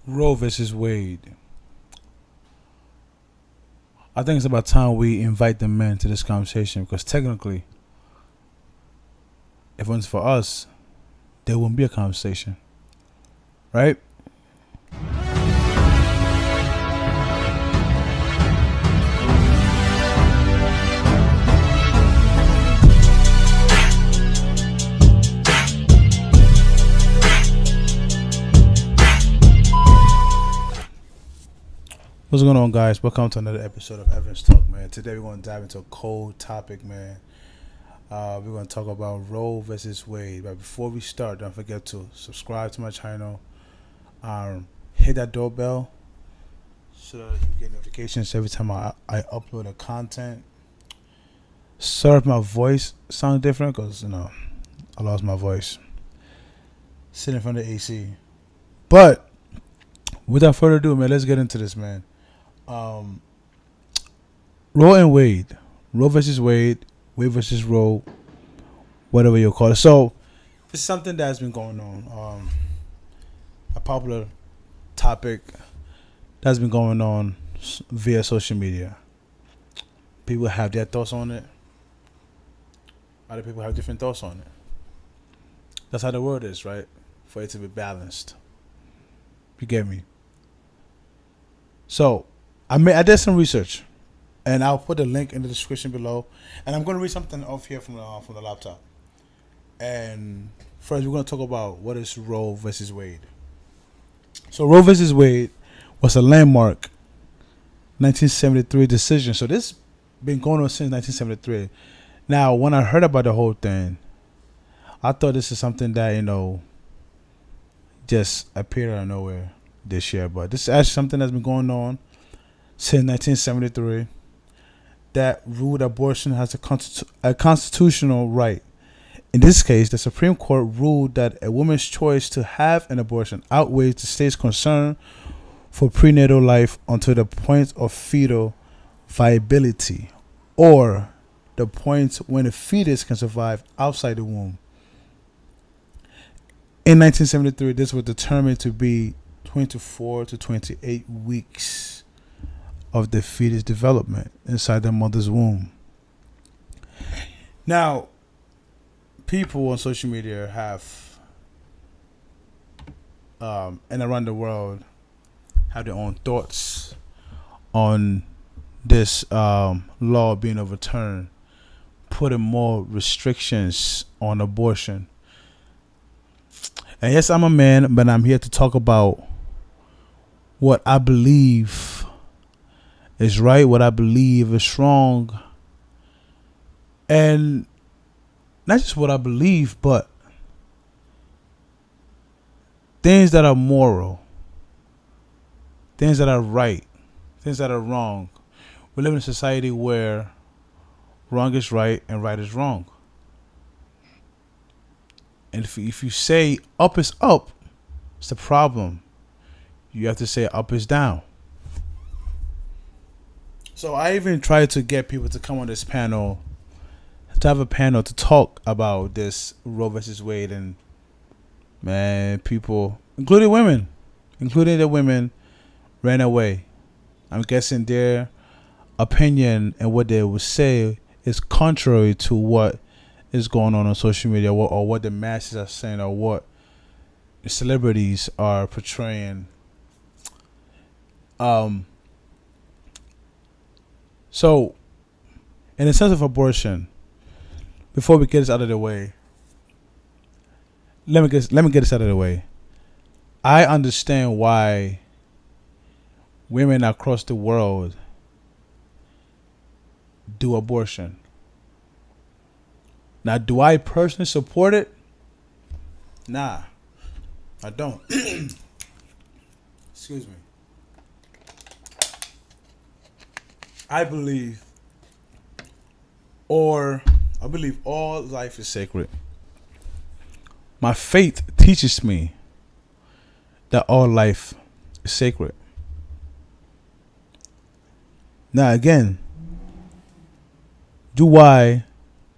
Roe versus Wade. I think it's about time we invite the men to this conversation because technically, if it wasn't for us, there wouldn't be a conversation, right? What's going on, guys? Welcome to another episode of Evans Talk, man. Today we're going to dive into a cold topic, man. We're going to talk about Roe versus Wade. But before we start, don't forget to subscribe to my channel. Hit that doorbell so that you get notifications every time I upload a content. Sorry if my voice sounds different because, I lost my voice sitting in front of the AC. But without further ado, man, let's get into this, man. Roe and Wade, Roe versus Wade, Wade versus Roe, whatever you call it. So it's something that's been going on. A popular topic that's been going on via social media. People have their thoughts on it. Other people have different thoughts on it. That's how the world is, right? For it to be balanced. You get me? So I did some research, and I'll put the link in the description below. And I'm going to read something off here from the laptop. And first, we're going to talk about what is Roe versus Wade. So Roe versus Wade was a landmark 1973 decision. So this been going on since 1973. Now, when I heard about the whole thing, I thought this is something that just appeared out of nowhere this year. But this is actually something that's been going on since 1973 that ruled abortion as a constitutional right. In this case, the Supreme Court ruled that a woman's choice to have an abortion outweighs the state's concern for prenatal life until the point of fetal viability, or the point when a fetus can survive outside the womb. In 1973, this was determined to be 24 to 28 weeks of the fetus development inside the mother's womb. Now, people on social media have, and around the world, have their own thoughts on this law being overturned, putting more restrictions on abortion. And yes, I'm a man, but I'm here to talk about what I believe is right, what I believe is wrong, and not just what I believe, but things that are moral, things that are right, things that are wrong. We live in a society where wrong is right and right is wrong. And if you say up is up, it's the problem. You have to say up is down. So I even tried to get people to come on this panel, to have a panel to talk about this Roe versus Wade, and man, people, including the women, ran away. I'm guessing their opinion and what they would say is contrary to what is going on social media, or what the masses are saying, or what the celebrities are portraying. So, in the sense of abortion, before we get this out of the way, let me get this out of the way. I understand why women across the world do abortion. Now, do I personally support it? Nah, I don't. Excuse me. I believe all life is sacred. My faith teaches me that all life is sacred. Now, again, do I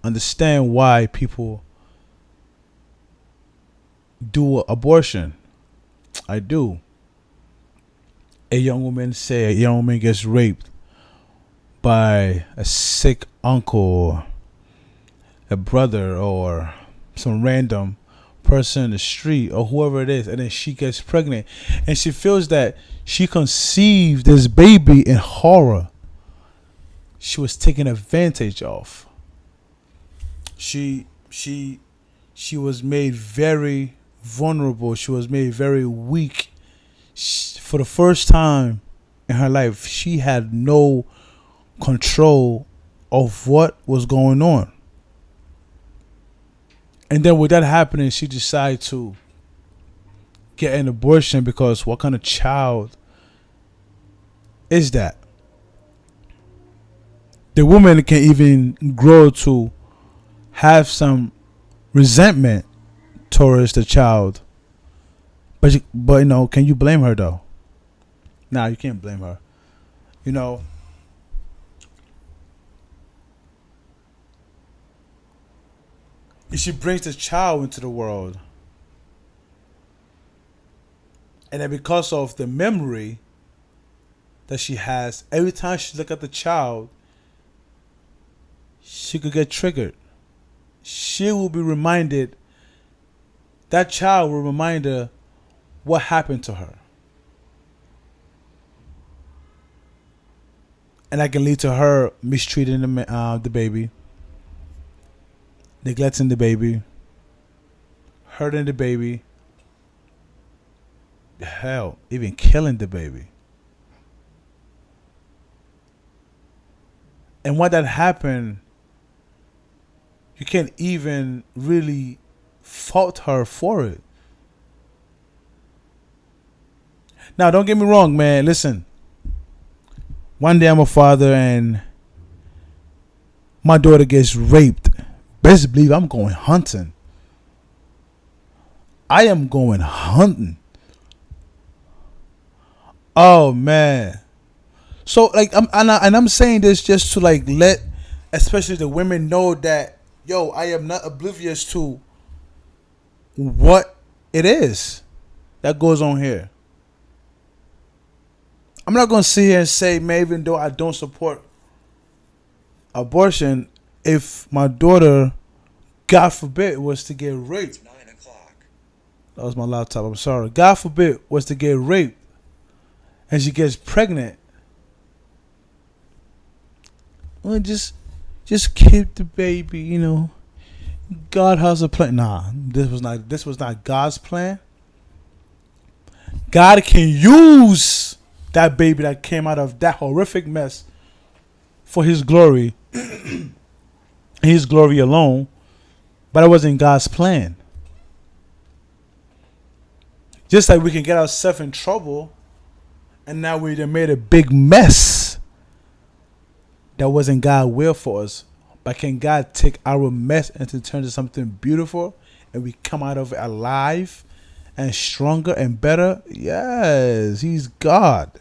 understand why people do abortion? I do. a young woman, say a young woman gets raped by a sick uncle, a brother, or some random person in the street, or whoever it is, and then she gets pregnant, and she feels that she conceived this baby in horror. She was taken advantage of. She she she was made very vulnerable. She was made very weak. For the first time in her life, she had no control of what was going on. And then with that happening, she decided to get an abortion because what kind of child is that? The woman can even grow to have some resentment towards the child. But can you blame her though? Nah, you can't blame her. You know, if she brings the child into the world, and then because of the memory that she has, every time she look at the child, she could get triggered. She will be reminded. That child will remind her what happened to her, and that can lead to her mistreating the baby, neglecting the baby, hurting the baby, hell, even killing the baby. And when that happened, you can't even really fault her for it. Now, don't get me wrong, man. Listen, one day I'm a father and my daughter gets raped. Best believe I'm going hunting. I am going hunting. Oh man. So like I'm saying this just to like let especially the women know that yo, I am not oblivious to what it is that goes on here. I'm not gonna sit here and say, man, even though I don't support abortion, if my daughter, God forbid, was to get raped. It's 9 o'clock. That was my laptop. I'm sorry. God forbid was to get raped, and she gets pregnant. Well, just keep the baby. God has a plan. Nah, this was not God's plan. God can use that baby that came out of that horrific mess for his glory, his glory alone, but it wasn't God's plan. Just like we can get ourselves in trouble and now we done made a big mess. That wasn't God's will for us. But can God take our mess and to turn to something beautiful and we come out of it alive and stronger and better? Yes, he's God.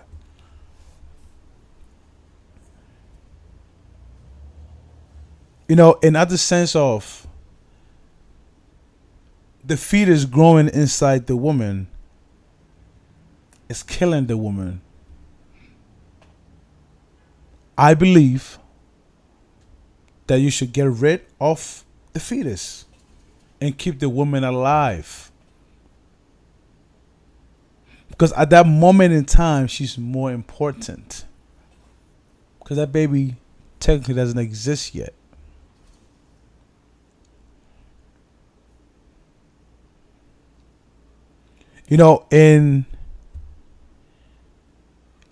In other sense of the fetus growing inside the woman is killing the woman. I believe that you should get rid of the fetus and keep the woman alive. Because at that moment in time, she's more important. Because that baby technically doesn't exist yet. In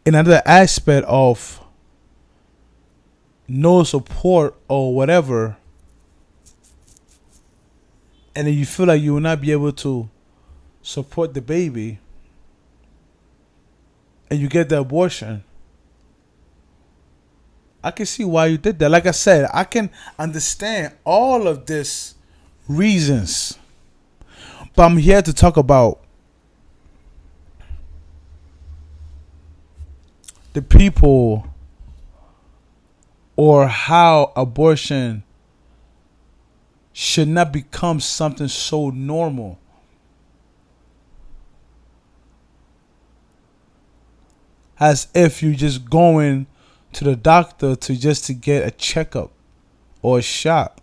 another aspect of no support or whatever, and then you feel like you will not be able to support the baby, and you get the abortion, I can see why you did that. Like I said, I can understand all of this reasons, but I'm here to talk about the people or how abortion should not become something so normal. as if you're just going to the doctor to get a checkup or a shot.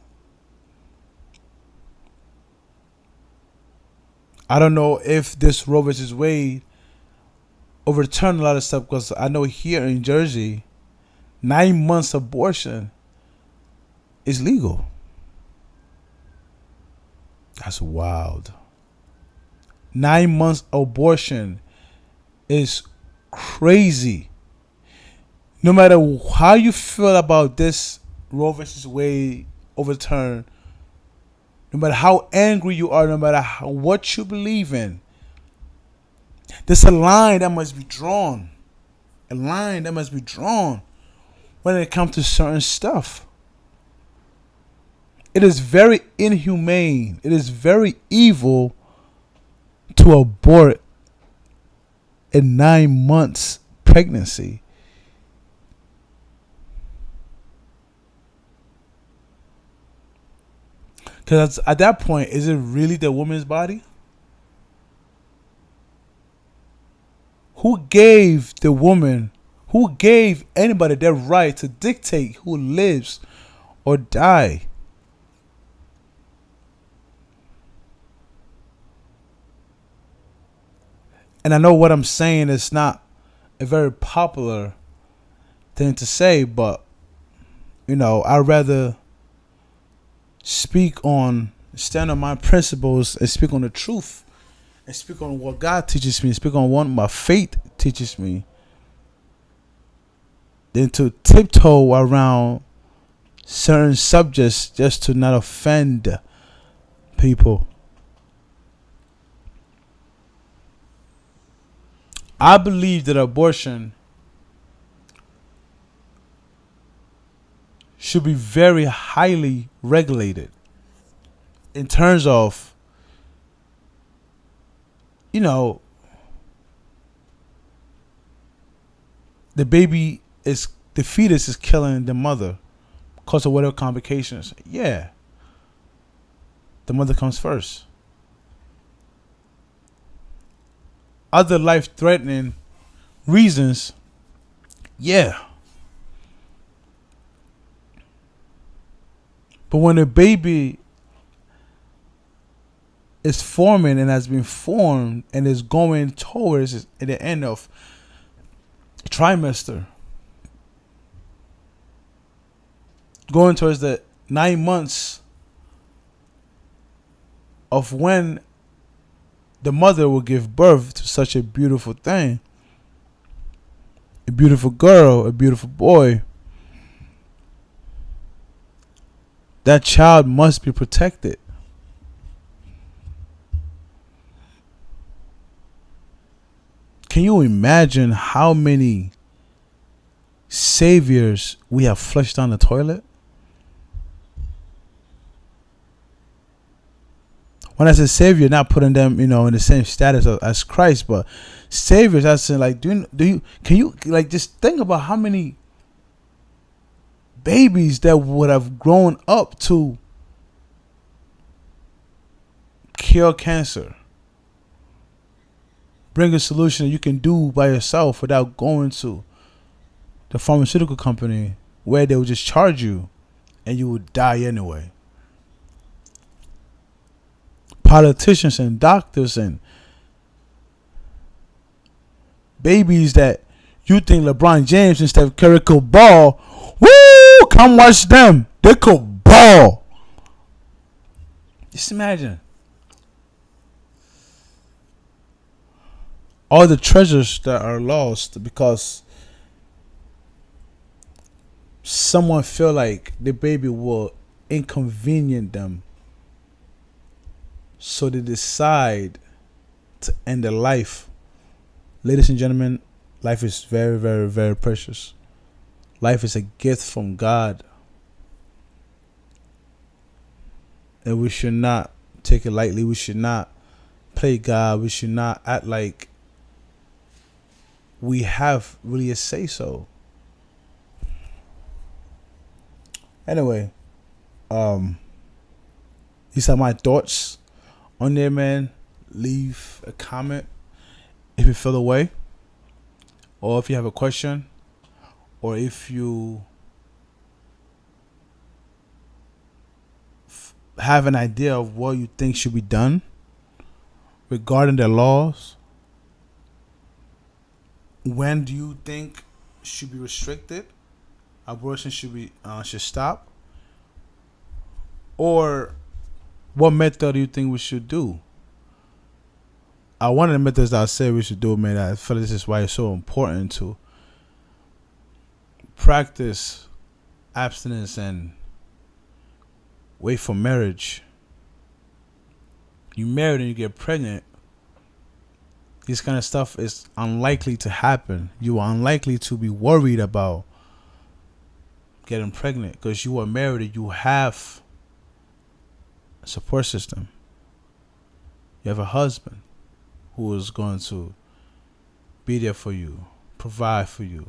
I don't know if this Roe versus Wade overturned a lot of stuff, because I know here in Jersey, 9 months abortion is legal. That's wild. 9 months abortion is crazy. No matter how you feel about this Roe versus Wade overturn, no matter how angry you are, no matter what you believe in, there's a line that must be drawn. A line that must be drawn when it comes to certain stuff. It is very inhumane. It is very evil to abort a 9 months pregnancy. Because at that point, is it really the woman's body? Who gave the woman, who gave anybody their right to dictate who lives or die? And I know what I'm saying is not a very popular thing to say, but I'd rather stand on my principles and speak on the truth and speak on what God teaches me, speak on what my faith teaches me, than to tiptoe around certain subjects just to not offend people. I believe that abortion should be very highly regulated in terms of, the fetus is killing the mother because of whatever complications. Yeah. The mother comes first. Other life-threatening reasons, yeah. But when a baby is forming and has been formed and is going towards the end of trimester, going towards the 9 months of when the mother will give birth to such a beautiful thing, a beautiful girl, a beautiful boy, that child must be protected. Can you imagine how many saviors we have flushed down the toilet? When I say savior, not putting them, in the same status as Christ, but saviors, I say, like, can you just think about how many babies that would have grown up to cure cancer, bring a solution that you can do by yourself without going to the pharmaceutical company where they would just charge you and you would die anyway. Politicians and doctors and babies that you think LeBron James and Steph Curry could ball. Woo! Come watch them. They could ball. Just imagine. All the treasures that are lost because someone feel like the baby will inconvenience them. So they decide to end their life. Ladies and gentlemen, life is very, very, very precious. Life is a gift from God. And we should not take it lightly. We should not play God. We should not act like we have really a say so. Anyway, these are my thoughts on there, man. Leave a comment if you feel the way. or if you have a question, or if you have an idea of what you think should be done regarding the laws, when do you think should be restricted, abortion should stop, or what method do you think we should do? One of the methods that I say we should do, man, I feel this is why it's so important to practice abstinence and wait for marriage. You married and you get pregnant, this kind of stuff is unlikely to happen. You are unlikely to be worried about getting pregnant because you are married and you have a support system. You have a husband who is going to be there for you, provide for you,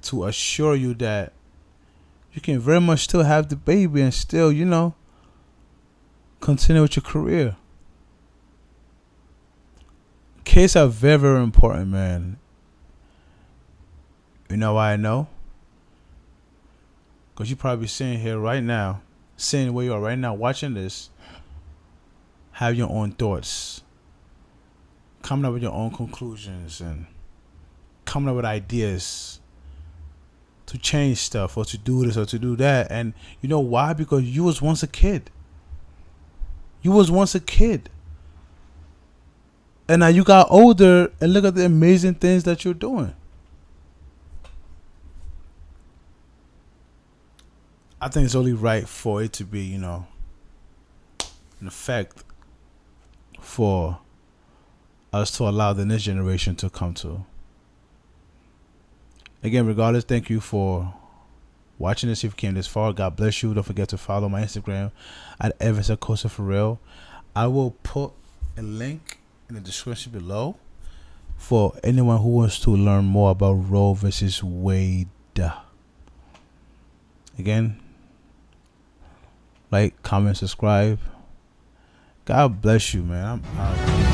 to assure you that you can very much still have the baby and still, continue with your career. Kids are very, very important, man. You know why I know? Because you're probably sitting here right now, sitting where you are right now, watching this, have your own thoughts, coming up with your own conclusions, and coming up with ideas to change stuff or to do this or to do that. And you know why? Because you was once a kid. You was once a kid. And now you got older and look at the amazing things that you're doing. I think it's only right for it to be, an effect for us to allow the next generation to come to. Again, regardless, thank you for watching this. If you came this far, God bless you. Don't forget to follow my Instagram at Evans Acosta for real. I will put a link in the description below for anyone who wants to learn more about Roe versus Wade. Again, like, comment, subscribe. God bless you, man. I'm out.